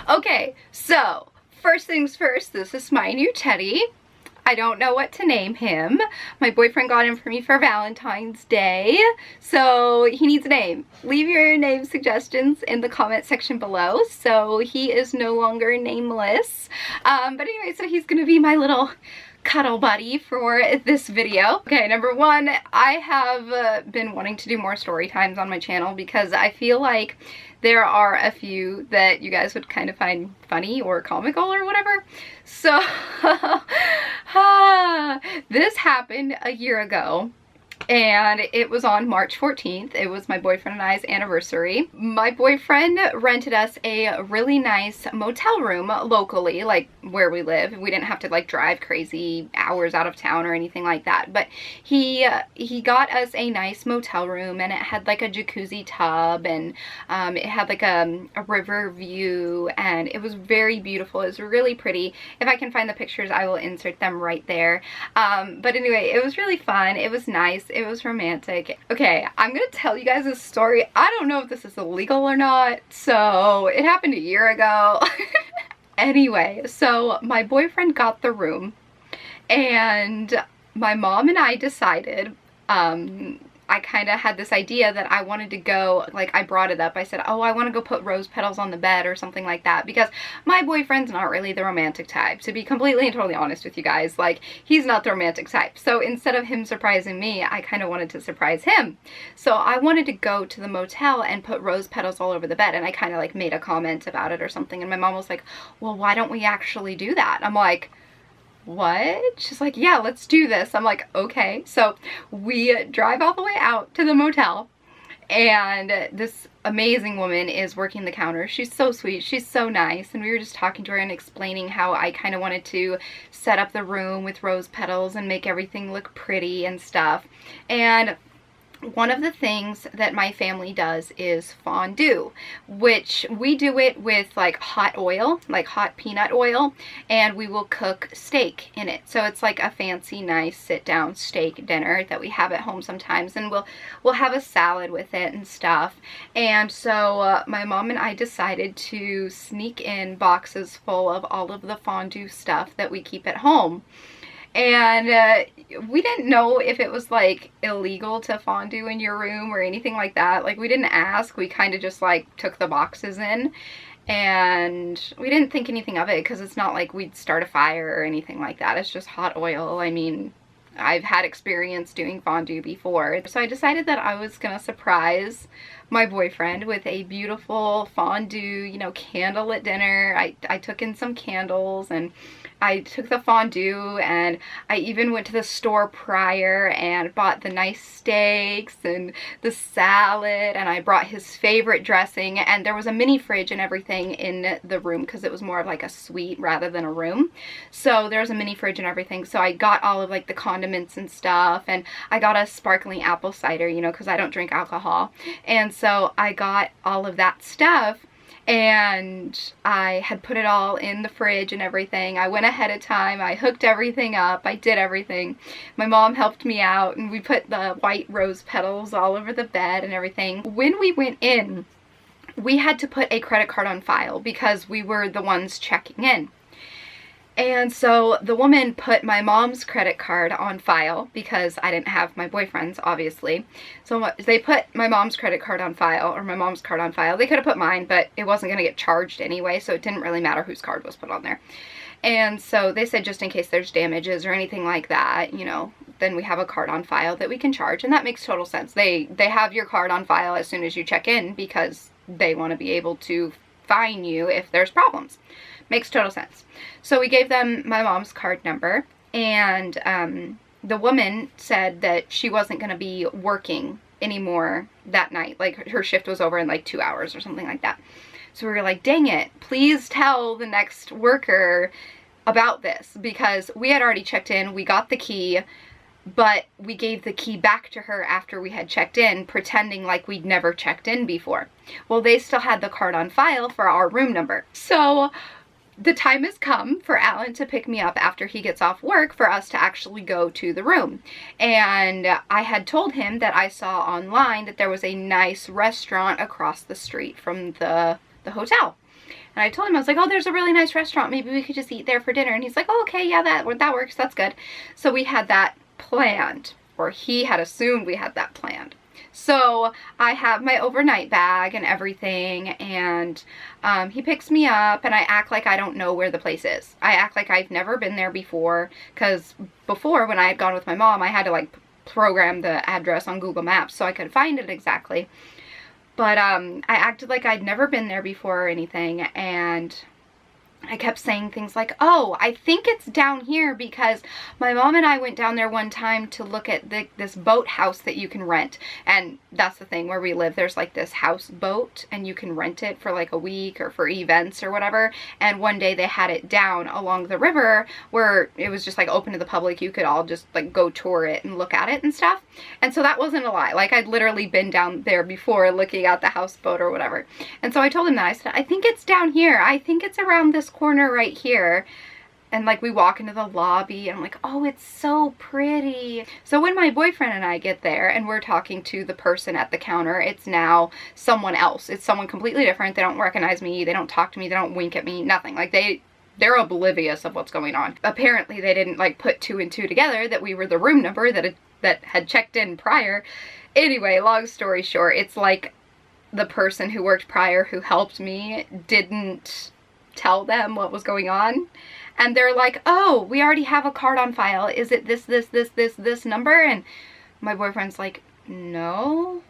Okay, so first things first, this is my new teddy. I don't know what to name him. My boyfriend got him for me for Valentine's Day, so he needs a name. Leave your name suggestions in the comment section below. So he is no longer nameless. But anyway, so he's gonna be my little cuddle buddy for this video. Okay, number one, I have been wanting to do more story times on my channel because I feel like there are a few that you guys would kind of find funny or comical or whatever. So this happened a year ago. And it was on March 14th. It was my boyfriend and I's anniversary. My boyfriend rented us a really nice motel room locally, like where we live. We didn't have to like drive crazy hours out of town or anything like that. But he got us a nice motel room, and it had like a jacuzzi tub, and it had like a river view, and it was very beautiful. It was really pretty. If I can find the pictures, I will insert them right there. But anyway, it was really fun. It was nice. It was romantic. Okay, I'm gonna tell you guys this story. I don't know if this is illegal or not, so it happened a year ago. Anyway, so my boyfriend got the room, and my mom and I decided, I kind of had this idea that I wanted to go, like I brought it up. I said, oh, I want to go put rose petals on the bed or something like that, because my boyfriend's not really the romantic type, to be completely and totally honest with you guys. Like, he's not the romantic type. So instead of him surprising me, I kind of wanted to surprise him. So I wanted to go to the motel and put rose petals all over the bed, and I kind of like made a comment about it or something, and my mom was like, well, why don't we actually do that? I'm like, what? She's like, yeah, let's do this. I'm like, okay. So we drive all the way out to the motel, and this amazing woman is working the counter. She's so sweet. She's so nice. And we were just talking to her and explaining how I kind of wanted to set up the room with rose petals and make everything look pretty and stuff. And one of the things that my family does is fondue, which we do it with like hot oil, like hot peanut oil, and we will cook steak in it. So it's like a fancy, nice sit-down steak dinner that we have at home sometimes, and we'll have a salad with it and stuff. And so my mom and I decided to sneak in boxes full of all of the fondue stuff that we keep at home. And we didn't know if it was like illegal to fondue in your room or anything like that. Like, we didn't ask. We kind of just like took the boxes in, and we didn't think anything of it because it's not like we'd start a fire or anything like that. It's just hot oil. I mean, I've had experience doing fondue before. So I decided that I was gonna surprise my boyfriend with a beautiful fondue, you know, candlelit dinner. I took in some candles, and I took the fondue, and I even went to the store prior and bought the nice steaks and the salad, and I brought his favorite dressing, and there was a mini fridge and everything in the room because it was more of like a suite rather than a room. So there was a mini fridge and everything. So I got all of like the condiments and stuff, and I got a sparkling apple cider, you know, because I don't drink alcohol. And so I got all of that stuff, and I had put it all in the fridge and everything. I went ahead of time. I hooked everything up. I did everything. My mom helped me out, and we put the white rose petals all over the bed and everything. When we went in, we had to put a credit card on file because we were the ones checking in. And so the woman put my mom's credit card on file because I didn't have my boyfriend's, obviously. So they put my mom's credit card on file, or my mom's card on file. They could have put mine, but it wasn't going to get charged anyway, so it didn't really matter whose card was put on there. And so they said just in case there's damages or anything like that, you know, then we have a card on file that we can charge. And that makes total sense. They have your card on file as soon as you check in because they want to be able to fine you if there's problems. Makes total sense. So we gave them my mom's card number, and the woman said that she wasn't going to be working anymore that night. Like, her shift was over in like 2 hours or something like that. So we were like, dang it, please tell the next worker about this, because we had already checked in, we got the key, but we gave the key back to her after we had checked in, pretending like we'd never checked in before. Well, they still had the card on file for our room number. So the time has come for Alan to pick me up after he gets off work for us to actually go to the room. And I had told him that I saw online that there was a nice restaurant across the street from the hotel. And I told him, I was like, oh, there's a really nice restaurant. Maybe we could just eat there for dinner. And he's like, oh, okay, yeah, that works. That's good. So we had that planned, or he had assumed we had that planned. So I have my overnight bag and everything, and he picks me up, and I act like I don't know where the place is. I act like I've never been there before, because before, when I had gone with my mom, I had to like program the address on Google Maps so I could find it exactly. But I acted like I'd never been there before or anything, and I kept saying things like, oh, I think it's down here because my mom and I went down there one time to look at this boat house that you can rent. And that's the thing, where we live, there's like this houseboat and you can rent it for like a week or for events or whatever. And one day they had it down along the river where it was just like open to the public. You could all just like go tour it and look at it and stuff. And so that wasn't a lie. Like, I'd literally been down there before looking at the houseboat or whatever. And so I told him that. I said, I think it's down here. I think it's around this corner right here. And like, we walk into the lobby and I'm like, oh, it's so pretty. So when my boyfriend and I get there and we're talking to the person at the counter, it's now someone else. It's someone completely different. They don't recognize me. They don't talk to me. They don't wink at me. Nothing. Like, they're oblivious of what's going on. Apparently they didn't like put 2 and 2 together that we were the room number that had checked in prior. Anyway, long story short, it's like the person who worked prior who helped me didn't tell them what was going on. And they're like, oh, we already have a card on file. Is it this number? And my boyfriend's like, no.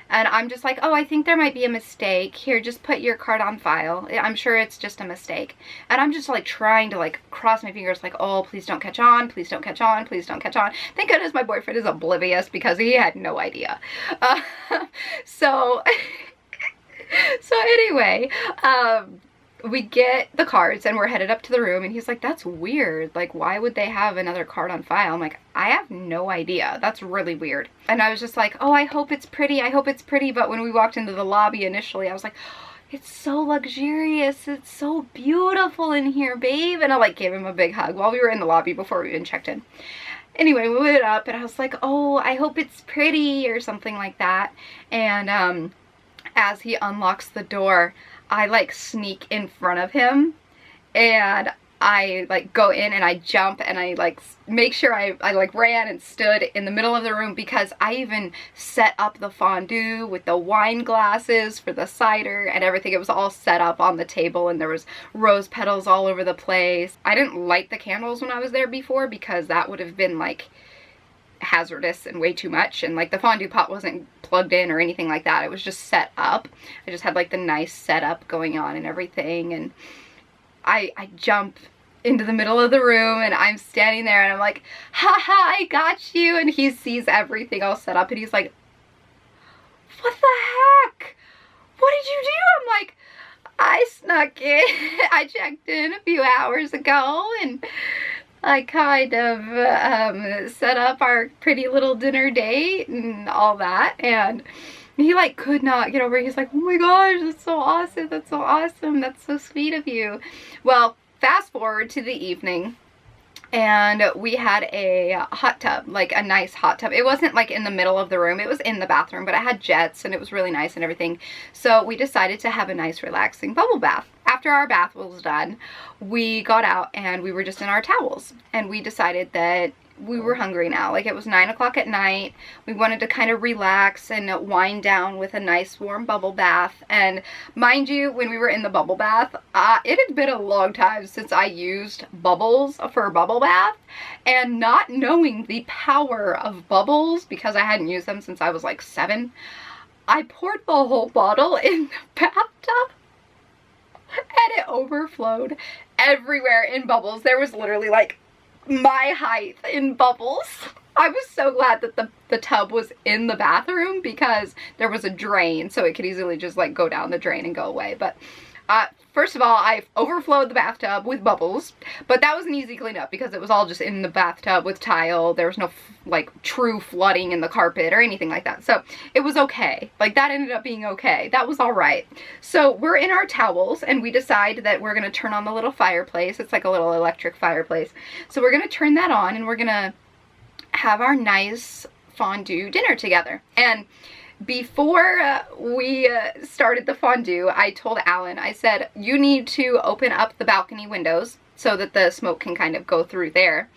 And I'm just like, oh, I think there might be a mistake. Here, just put your card on file. I'm sure it's just a mistake. And I'm just like trying to like cross my fingers like, oh, please don't catch on. Please don't catch on. Please don't catch on. Thank goodness my boyfriend is oblivious because he had no idea. So anyway, we get the cards and we're headed up to the room, and he's like, that's weird. Like, why would they have another card on file? I'm like, I have no idea. That's really weird. And I was just like, oh, I hope it's pretty. I hope it's pretty. But when we walked into the lobby initially, I was like, oh, it's so luxurious. It's so beautiful in here, babe. And I like gave him a big hug while we were in the lobby before we even checked in. Anyway, we went up and I was like, oh, I hope it's pretty or something like that. And as he unlocks the door, I like sneak in front of him and I like go in and I jump and I like make sure I like ran and stood in the middle of the room, because I even set up the fondue with the wine glasses for the cider and everything. It was all set up on the table and there was rose petals all over the place. I didn't light the candles when I was there before because that would have been like hazardous and way too much, and like the fondue pot wasn't plugged in or anything like that. It was just set up. I just had like the nice setup going on and everything, and I jump into the middle of the room and I'm standing there and I'm like, haha, I got you. And he sees everything all set up and he's like, what the heck? What did you do? I'm like, I snuck in. I checked in a few hours ago and I kind of set up our pretty little dinner date and all that. And he like could not get over it. He's like, oh my gosh, that's so awesome. That's so awesome. That's so sweet of you. Well, fast forward to the evening and we had a hot tub, like a nice hot tub. It wasn't like in the middle of the room. It was in the bathroom, but it had jets and it was really nice and everything. So we decided to have a nice relaxing bubble bath. After our bath was done, we got out and we were just in our towels, and we decided that we were hungry now. Like, it was 9 o'clock at night. We wanted to kind of relax and wind down with a nice warm bubble bath. And mind you, when we were in the bubble bath, it had been a long time since I used bubbles for a bubble bath, and not knowing the power of bubbles because I hadn't used them since I was like 7, I poured the whole bottle in the bathtub. And it overflowed everywhere in bubbles. There was literally like my height in bubbles. I was so glad that the tub was in the bathroom because there was a drain, so it could easily just like go down the drain and go away. But first of all, I overflowed the bathtub with bubbles, but that was an easy cleanup because it was all just in the bathtub with tile. There was no like true flooding in the carpet or anything like that. So it was okay. Like, that ended up being okay. That was all right. So we're in our towels and we decide that we're going to turn on the little fireplace. It's like a little electric fireplace. So we're going to turn that on and we're going to have our nice fondue dinner together. And before we started the fondue, I told Alan, I said, you need to open up the balcony windows so that the smoke can kind of go through there.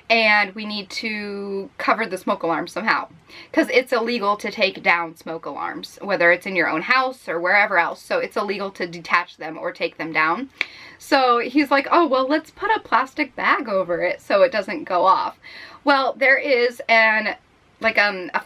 And we need to cover the smoke alarm somehow, because it's illegal to take down smoke alarms, whether it's in your own house or wherever else. So it's illegal to detach them or take them down. So he's like, oh, well, let's put a plastic bag over it so it doesn't go off. Well, there is a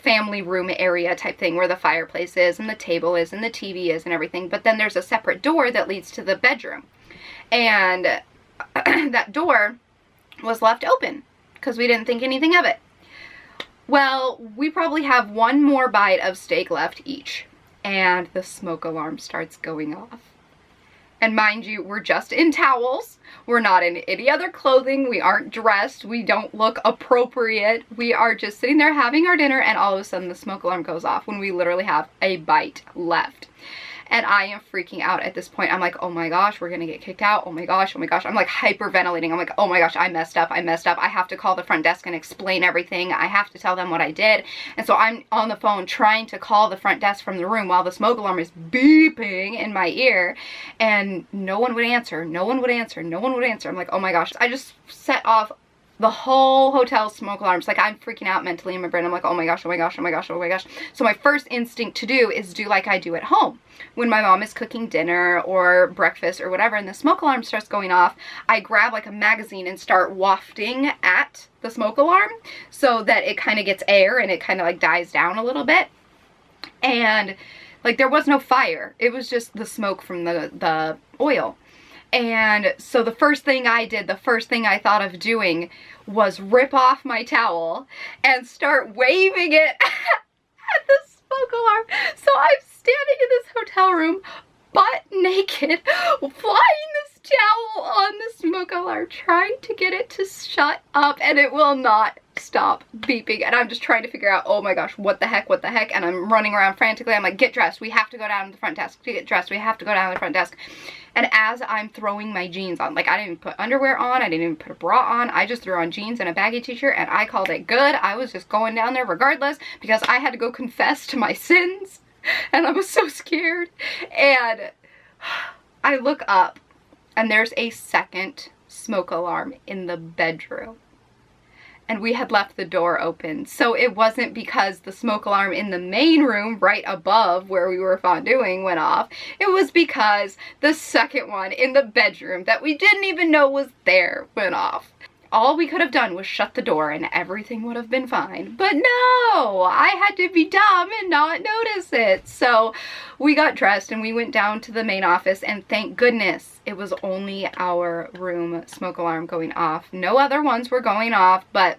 family room area type thing where the fireplace is and the table is and the TV is and everything. But then there's a separate door that leads to the bedroom. And that door was left open because we didn't think anything of it. Well, we probably have one more bite of steak left each, and the smoke alarm starts going off. And mind you, we're just in towels. We're not in any other clothing. We aren't dressed. We don't look appropriate. We are just sitting there having our dinner, and all of a sudden the smoke alarm goes off when we literally have a bite left. And I am freaking out at this point. I'm like, oh my gosh, we're gonna get kicked out. Oh my gosh, oh my gosh. I'm like hyperventilating. I'm like, oh my gosh, I messed up. I messed up. I have to call the front desk and explain everything. I have to tell them what I did. And so I'm on the phone trying to call the front desk from the room while the smoke alarm is beeping in my ear. And no one would answer. No one would answer. No one would answer. I'm like, oh my gosh. I just set off the whole hotel smoke alarms. Like, I'm freaking out mentally in my brain. I'm like, oh my gosh, oh my gosh, oh my gosh, oh my gosh. So my first instinct to do is do like I do at home. When my mom is cooking dinner or breakfast or whatever and the smoke alarm starts going off, I grab like a magazine and start wafting at the smoke alarm so that it kind of gets air and it kind of like dies down a little bit. And like, there was no fire. It was just the smoke from the oil. And so the first thing I did, the first thing I thought of doing was rip off my towel and start waving it at the smoke alarm. So I'm standing in this hotel room, butt naked, flying this towel on the smoke alarm, trying to get it to shut up, and it will not stop beeping. And I'm just trying to figure out, oh my gosh, what the heck, what the heck? And I'm running around frantically. I'm like, get dressed. We have to go down to the front desk. To get dressed, we have to go down to the front desk. And as I'm throwing my jeans on, like, I didn't even put underwear on, I didn't even put a bra on, I just threw on jeans and a baggy t-shirt, and I called it good. I was just going down there regardless because I had to go confess to my sins, and I was so scared. And I look up, and there's a second smoke alarm in the bedroom. And we had left the door open. So it wasn't because the smoke alarm in the main room right above where we were fondueing went off. It was because the second one in the bedroom that we didn't even know was there went off. All we could have done was shut the door and everything would have been fine. But no, I had to be dumb and not notice it. So we got dressed and we went down to the main office, and thank goodness it was only our room smoke alarm going off. No other ones were going off, but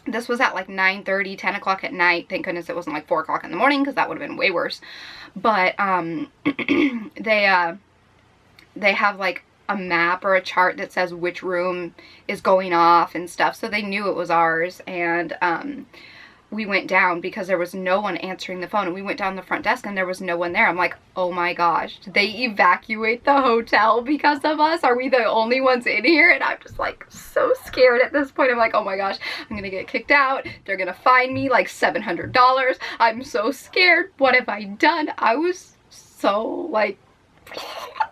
this was at like 9:30, 10 o'clock at night. Thank goodness it wasn't like 4 o'clock in the morning, because that would have been way worse. But they have like a map or a chart that says which room is going off and stuff, so they knew it was ours. And we went down because there was no one answering the phone, and we went down the front desk and there was no one there. I'm like, oh my gosh, did they evacuate the hotel because of us? Are we the only ones in here? And I'm just like so scared at this point. I'm like, oh my gosh, I'm gonna get kicked out. They're gonna fine me like $700. I'm so scared. What have I done? I was so like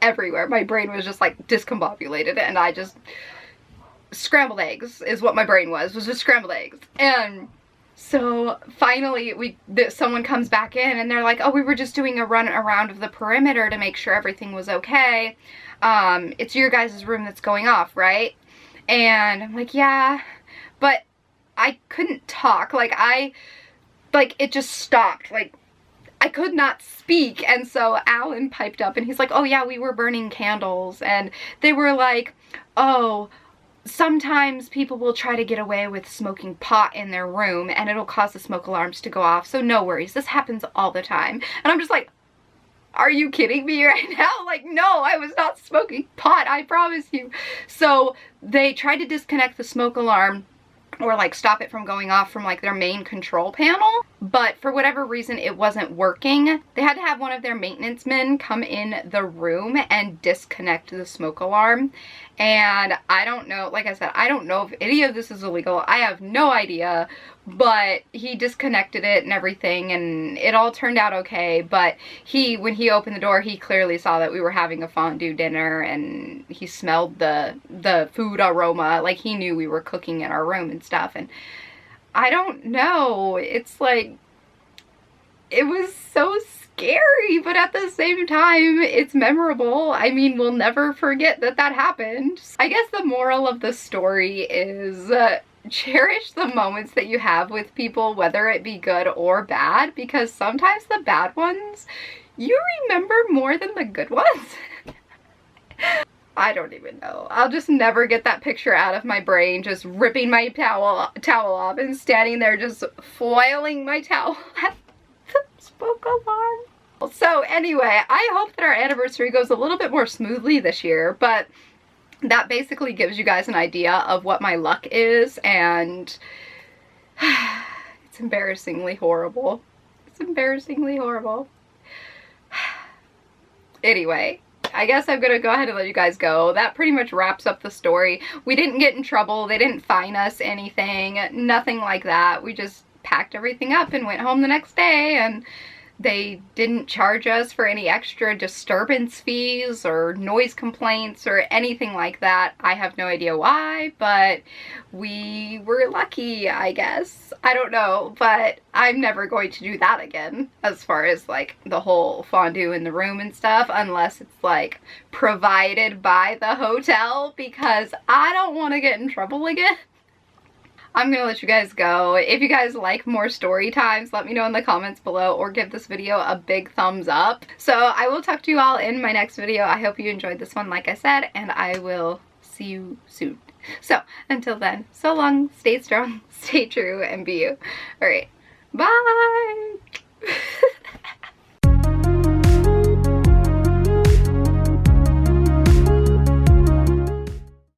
everywhere. My brain was just like discombobulated, and I just scrambled eggs is what my brain was just scrambled eggs. And so finally someone comes back in and they're like, oh, we were just doing a run around of the perimeter to make sure everything was okay. It's your guys' room that's going off, right? And I'm like, yeah, but I couldn't talk. It just stopped. Like, I could not speak. And so Alan piped up and he's like, oh yeah, we were burning candles. And they were like, oh, sometimes people will try to get away with smoking pot in their room and it'll cause the smoke alarms to go off. So no worries, this happens all the time. And I'm just like, are you kidding me right now? Like, no, I was not smoking pot, I promise you. So they tried to disconnect the smoke alarm or like stop it from going off from like their main control panel, but for whatever reason it wasn't working. They had to have one of their maintenance men come in the room and disconnect the smoke alarm. And I don't know, like I said, I don't know if any of this is illegal. I have no idea, but he disconnected it and everything, and it all turned out okay. But when he opened the door, he clearly saw that we were having a fondue dinner, and he smelled the food aroma, like he knew we were cooking in our room and stuff. And I don't know, it's like, it was so scary, but at the same time, it's memorable. I mean, we'll never forget that that happened. I guess the moral of the story is cherish the moments that you have with people, whether it be good or bad, because sometimes the bad ones, you remember more than the good ones. I don't even know. I'll just never get that picture out of my brain, just ripping my towel off and standing there just flailing my towel at the smoke alarm. So anyway, I hope that our anniversary goes a little bit more smoothly this year, but that basically gives you guys an idea of what my luck is, and it's embarrassingly horrible. It's embarrassingly horrible. Anyway, I guess I'm gonna go ahead and let you guys go. That pretty much wraps up the story. We didn't get in trouble. They didn't fine us anything. Nothing like that. We just packed everything up and went home the next day, and they didn't charge us for any extra disturbance fees or noise complaints or anything like that. I have no idea why, but we were lucky, I guess. I don't know, but I'm never going to do that again as far as like the whole fondue in the room and stuff, unless it's like provided by the hotel, because I don't want to get in trouble again. I'm gonna let you guys go. If you guys like more story times, let me know in the comments below, or give this video a big thumbs up. So I will talk to you all in my next video. I hope you enjoyed this one, like I said, and I will see you soon. So until then, so long, stay strong, stay true, and be you. All right, bye.